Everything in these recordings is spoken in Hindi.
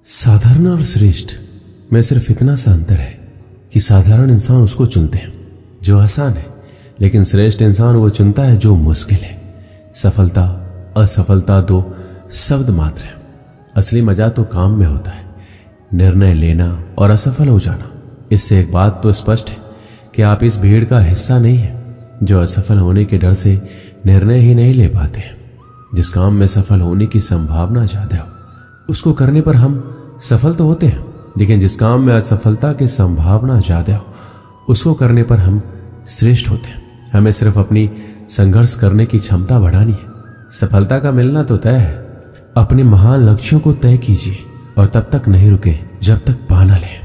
साधारण और श्रेष्ठ में सिर्फ इतना सा अंतर है कि साधारण इंसान उसको चुनते हैं जो आसान है, लेकिन श्रेष्ठ इंसान वो चुनता है जो मुश्किल है। सफलता असफलता दो शब्द मात्र है। असली मजा तो काम में होता है, निर्णय लेना और असफल हो जाना। इससे एक बात तो स्पष्ट है कि आप इस भीड़ का हिस्सा नहीं है जो असफल होने के डर से निर्णय ही नहीं ले पाते हैं। जिस काम में सफल होने की संभावना ज्यादा हो उसको करने पर हम सफल तो होते हैं, लेकिन जिस काम में असफलता की संभावना ज्यादा हो उसको करने पर हम श्रेष्ठ होते हैं। हमें सिर्फ अपनी संघर्ष करने की क्षमता बढ़ानी है। सफलता का मिलना तो तय है। अपने महान लक्ष्यों को तय कीजिए और तब तक नहीं रुके जब तक पा न लें।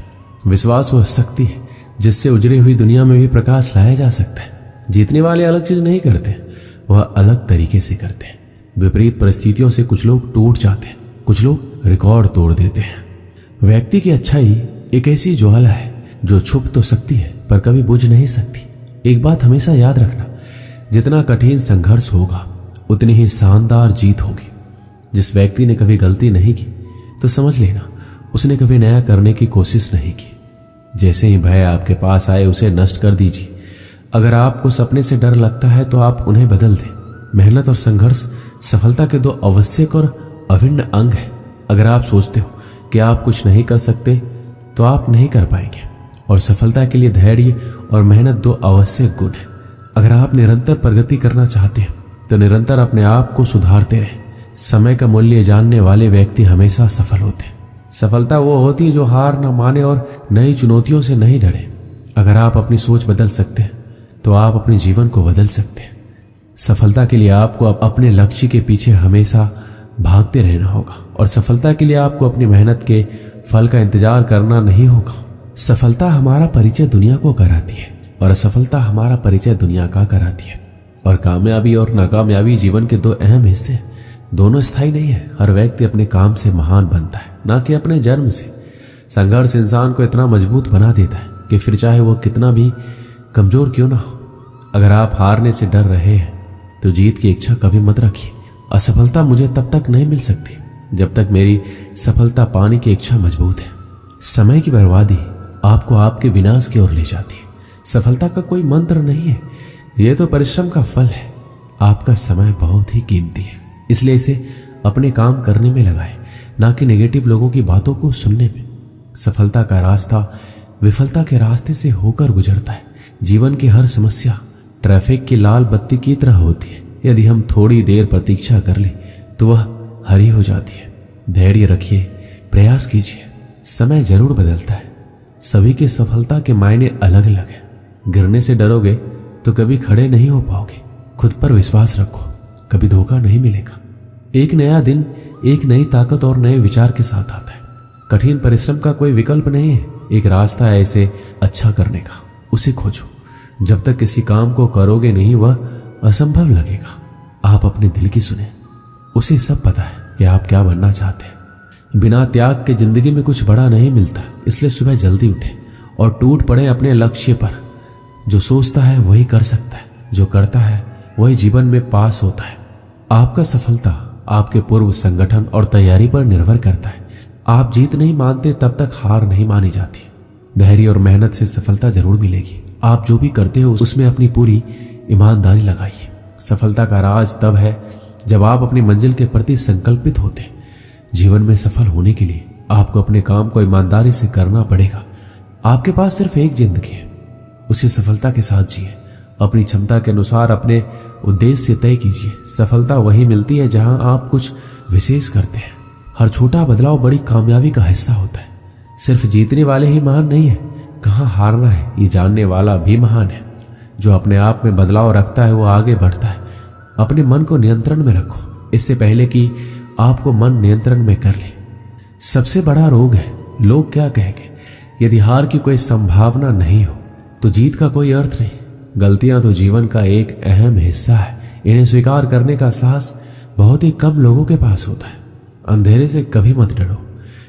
विश्वास वह शक्ति है जिससे उजड़ी हुई दुनिया में भी प्रकाश लाया जा सकता है। जीतने वाले अलग चीज नहीं करते, वह अलग तरीके से करते हैं। विपरीत परिस्थितियों से कुछ लोग टूट जाते हैं, कुछ लोग रिकॉर्ड तोड़ देते हैं। व्यक्ति की अच्छाई एक ऐसी ज्वाला है जो छुप तो सकती है पर कभी बुझ नहीं सकती। एक बात हमेशा याद रखना, जितना कठिन संघर्ष होगा उतनी ही शानदार जीत होगी। जिस व्यक्ति ने कभी गलती नहीं की तो समझ लेना उसने कभी नया करने की कोशिश नहीं की। जैसे ही भय आपके पास आए उसे नष्ट कर दीजिए। अगर आपको सपने से डर लगता है तो आप उन्हें बदल दें। मेहनत और संघर्ष सफलता के दो आवश्यक और अभिन्न अंग है। अगर आप सोचते हो कि आप कुछ नहीं कर सकते तो आप नहीं कर पाएंगे, और सफलता के लिए धैर्य और मेहनत दो आवश्यक गुण है। अगर आप निरंतर प्रगति करना चाहते हैं तो निरंतर अपने आप को सुधारते रहें। समय का मूल्य जानने वाले व्यक्ति हमेशा सफल होते हैं। सफलता वो होती है जो हार न माने और नई चुनौतियों से नहीं डरे। अगर आप अपनी सोच बदल सकते हैं तो आप अपने जीवन को बदल सकते हैं। सफलता के लिए आपको अपने लक्ष्य के पीछे हमेशा भागते रहना होगा, और सफलता के लिए आपको अपनी मेहनत के फल का इंतजार करना नहीं होगा। सफलता हमारा परिचय दुनिया को कराती है और असफलता हमारा परिचय दुनिया का कराती है। और कामयाबी और नाकामयाबी जीवन के दो अहम हिस्से, दोनों स्थायी नहीं है। हर व्यक्ति अपने काम से महान बनता है, ना कि अपने जन्म से। संघर्ष इंसान को इतना मजबूत बना देता है कि फिर चाहे वो कितना भी कमजोर क्यों ना हो। अगर आप हारने से डर रहे हैं तो जीत की इच्छा कभी मत रखिए। असफलता मुझे तब तक नहीं मिल सकती जब तक मेरी सफलता पाने की इच्छा मजबूत है। समय की बर्बादी आपको आपके विनाश की ओर ले जाती है। सफलता का कोई मंत्र नहीं है, यह तो परिश्रम का फल है। आपका समय बहुत ही कीमती है, इसलिए इसे अपने काम करने में लगाएं, ना कि नेगेटिव लोगों की बातों को सुनने में। सफलता का रास्ता विफलता के रास्ते से होकर गुजरता है। जीवन की हर समस्या ट्रैफिक की लाल बत्ती की तरह होती है। यदि हम थोड़ी देर प्रतीक्षा कर लें तो वह हरी हो जाती है। धैर्य रखिए, प्रयास कीजिए, समय जरूर बदलता है। सभी की सफलता के मायने अलग अलग है। गिरने से डरोगे तो कभी खड़े नहीं हो पाओगे। खुद पर विश्वास रखो, कभी धोखा नहीं मिलेगा। एक नया दिन एक नई ताकत और नए विचार के साथ आता है। कठिन परिश्रम का कोई विकल्प नहीं है, एक रास्ता है इसे अच्छा करने का, उसे खोजो। जब तक किसी काम को करोगे नहीं वह असंभव लगेगा। आप अपने दिल की सुने, उसे सब पता है कि आप क्या बनना चाहते हैं। बिना त्याग के जिंदगी में कुछ बड़ा नहीं मिलता, इसलिए सुबह जल्दी उठे और टूट पड़े अपने लक्ष्य पर। जो सोचता है वही कर सकता है, जो करता है वही जीवन में पास होता है। आपका सफलता आपके पूर्व संगठन और तैयारी पर निर्भर करता है। आप जीत नहीं मानते तब तक हार नहीं मानी जाती। धैर्य और मेहनत से सफलता जरूर मिलेगी। आप जो भी करते हो उसमें अपनी पूरी ईमानदारी लगाइए। सफलता का राज तब है जब आप अपनी मंजिल के प्रति संकल्पित होते हैं। जीवन में सफल होने के लिए आपको अपने काम को ईमानदारी से करना पड़ेगा। आपके पास सिर्फ एक जिंदगी है, उसे सफलता के साथ जिए। अपनी क्षमता के अनुसार अपने उद्देश्य तय कीजिए। सफलता वही मिलती है जहां आप कुछ विशेष करते हैं। हर छोटा बदलाव बड़ी कामयाबी का हिस्सा होता है। सिर्फ जीतने वाले ही महान नहीं है, कहाँ हारना है ये जानने वाला भी महान है। जो अपने आप में बदलाव रखता है वो आगे बढ़ता है। अपने मन को नियंत्रण में रखो, इससे पहले कि आपको मन नियंत्रण में कर ले। सबसे बड़ा रोग है लोग क्या कहेंगे। यदि हार की कोई संभावना नहीं हो तो जीत का कोई अर्थ नहीं। गलतियां तो जीवन का एक अहम हिस्सा है, इन्हें स्वीकार करने का साहस बहुत ही कम लोगों के पास होता है। अंधेरे से कभी मत डरो,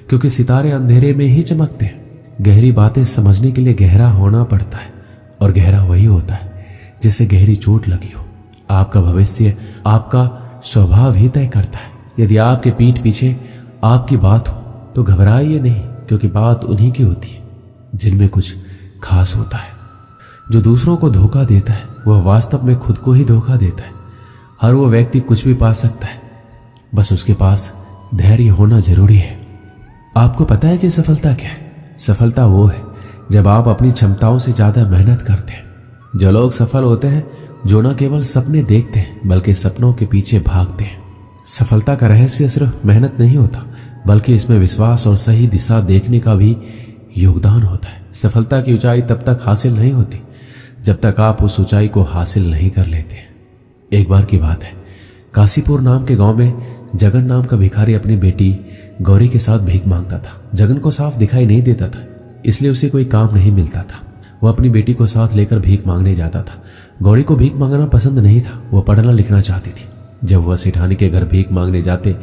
क्योंकि सितारे अंधेरे में ही चमकते हैं। गहरी बातें समझने के लिए गहरा होना पड़ता है, और गहरा वही होता है जिसे गहरी चोट लगी हो। आपका भविष्य आपका स्वभाव ही तय करता है। यदि आपके पीठ पीछे आपकी बात हो तो घबराइए नहीं, क्योंकि बात उन्हीं की होती है जिनमें कुछ खास होता है। जो दूसरों को धोखा देता है वह वास्तव में खुद को ही धोखा देता है। हर वो व्यक्ति कुछ भी पा सकता है, बस उसके पास धैर्य होना जरूरी है। आपको पता है कि सफलता क्या है? सफलता वो है जब आप अपनी क्षमताओं से ज्यादा मेहनत करते हैं। जो लोग सफल होते हैं जो न केवल सपने देखते हैं बल्कि सपनों के पीछे भागते हैं। सफलता का रहस्य सिर्फ मेहनत नहीं होता, बल्कि इसमें विश्वास और सही दिशा देखने का भी योगदान होता है। सफलता की ऊंचाई तब तक हासिल नहीं होती जब तक आप उस ऊंचाई को हासिल नहीं कर लेते। एक बार की बात है, काशीपुर नाम के गांव में जगन नाम का भिखारी अपनी बेटी गौरी के साथ भीख मांगता था। जगन को साफ दिखाई नहीं देता था, इसलिए उसे कोई काम नहीं मिलता था। वह अपनी बेटी को साथ लेकर भीख मांगने जाता था। गौरी को भीख मांगना पसंद नहीं था, वह पढ़ना लिखना चाहती थी। जब वह सेठानी के घर भीख मांगने जाते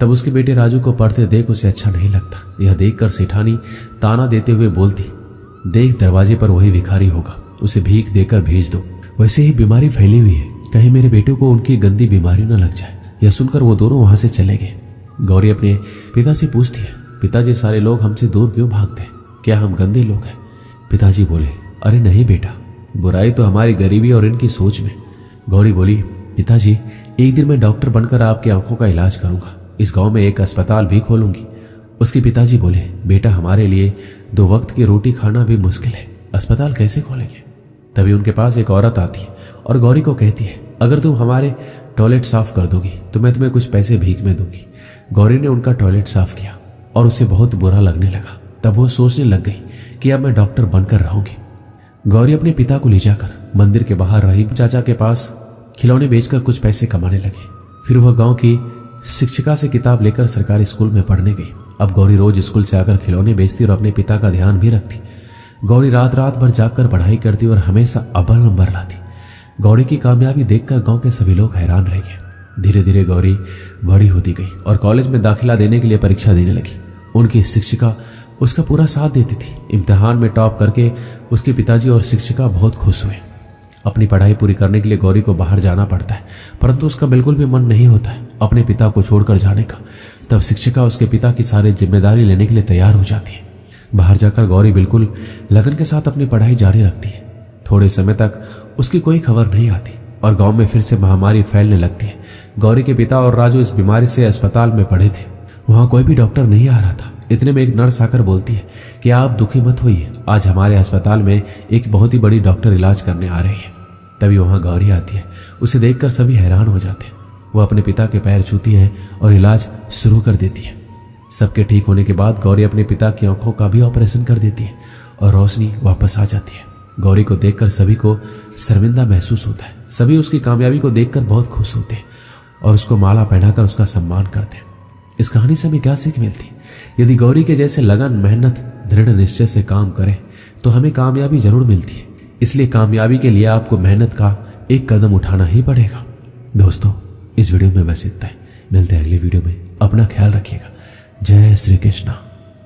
तब उसके बेटे राजू को पढ़ते देख उसे अच्छा नहीं लगता। यह देखकर सेठानी ताना देते हुए बोलती, देख दरवाजे पर वही भिखारी होगा, उसे भीख देकर भेज दो। वैसे ही बीमारी फैली हुई है, कहीं मेरे बेटे को उनकी गंदी बीमारी न लग जाए। यह सुनकर वो दोनों वहां से चले गए। गौरी अपने पिता से पूछती है, पिताजी सारे लोग हमसे दूर क्यों भागते हैं? क्या हम गंदे लोग हैं? पिताजी बोले, अरे नहीं बेटा, बुराई तो हमारी गरीबी और इनकी सोच में। गौरी बोली, पिताजी एक दिन मैं डॉक्टर बनकर आपकी आंखों का इलाज करूंगा। इस गांव में एक अस्पताल भी खोलूंगी। उसके पिताजी बोले, बेटा हमारे लिए 2 वक्त की रोटी खाना भी मुश्किल है, अस्पताल कैसे खोलेंगे? तभी उनके पास एक औरत आती है और गौरी को कहती है, अगर तुम हमारे टॉयलेट साफ कर दोगी तो मैं तुम्हें कुछ पैसे भीख में दूंगी। गौरी ने उनका टॉयलेट साफ किया और उसे बहुत बुरा लगने लगा। तब वो सोचने लग गई कि अब मैं डॉक्टर बनकर रहूंगी। गौरी अपने पिता को ले जाकर मंदिर के बाहर रहीम चाचा के पास खिलौने बेचकर कुछ पैसे कमाने लगे। फिर वह गांव की शिक्षिका से किताब लेकर सरकारी स्कूल में पढ़ने गई। अब गौरी रोज स्कूल से आकर खिलौने बेचती और अपने पिता का ध्यान भी रखती। गौरी रात रात भर जागकर पढ़ाई करती और हमेशा अव्वल नंबर लाती। गौरी की कामयाबी देखकर गांव के सभी लोग हैरान रह गए। धीरे धीरे गौरी बड़ी होती गई और कॉलेज में दाखिला देने के लिए परीक्षा देने लगी। उनकी शिक्षिका उसका पूरा साथ देती थी। इम्तिहान में टॉप करके उसके पिताजी और शिक्षिका बहुत खुश हुए। अपनी पढ़ाई पूरी करने के लिए गौरी को बाहर जाना पड़ता है, परंतु उसका बिल्कुल भी मन नहीं होता है अपने पिता को छोड़कर जाने का। तब शिक्षिका उसके पिता की सारी जिम्मेदारी लेने के लिए तैयार हो जाती है। बाहर जाकर गौरी बिल्कुल लगन के साथ अपनी पढ़ाई जारी रखती है। थोड़े समय तक उसकी कोई खबर नहीं आती और गांव में फिर से महामारी फैलने लगती है। गौरी के पिता और राजू इस बीमारी से अस्पताल में पड़े थे। वहां कोई भी डॉक्टर नहीं आ रहा था। इतने में एक नर्स आकर बोलती है कि आप दुखी मत होइए, आज हमारे अस्पताल में एक बहुत ही बड़ी डॉक्टर इलाज करने आ रही है। तभी वहां गौरी आती है। उसे देखकर सभी हैरान हो जाते हैं। वो अपने पिता के पैर छूती है और इलाज शुरू कर देती है। सबके ठीक होने के बाद गौरी अपने पिता की आंखों का भी ऑपरेशन कर देती है और रोशनी वापस आ जाती है। गौरी को देखकर सभी को शर्मिंदा महसूस होता है। सभी उसकी कामयाबी को देखकर बहुत खुश होते हैं और उसको माला पहनाकर उसका सम्मान करते हैं। इस कहानी से हमें क्या सीख मिलती है? यदि गौरी के जैसे लगन, मेहनत, दृढ़ निश्चय से काम करें तो हमें कामयाबी जरूर मिलती है। इसलिए कामयाबी के लिए आपको मेहनत का एक कदम उठाना ही पड़ेगा। दोस्तों, इस वीडियो में बस इतना ही। मिलते हैं अगले वीडियो में। अपना ख्याल रखिएगा। जय श्री कृष्णा।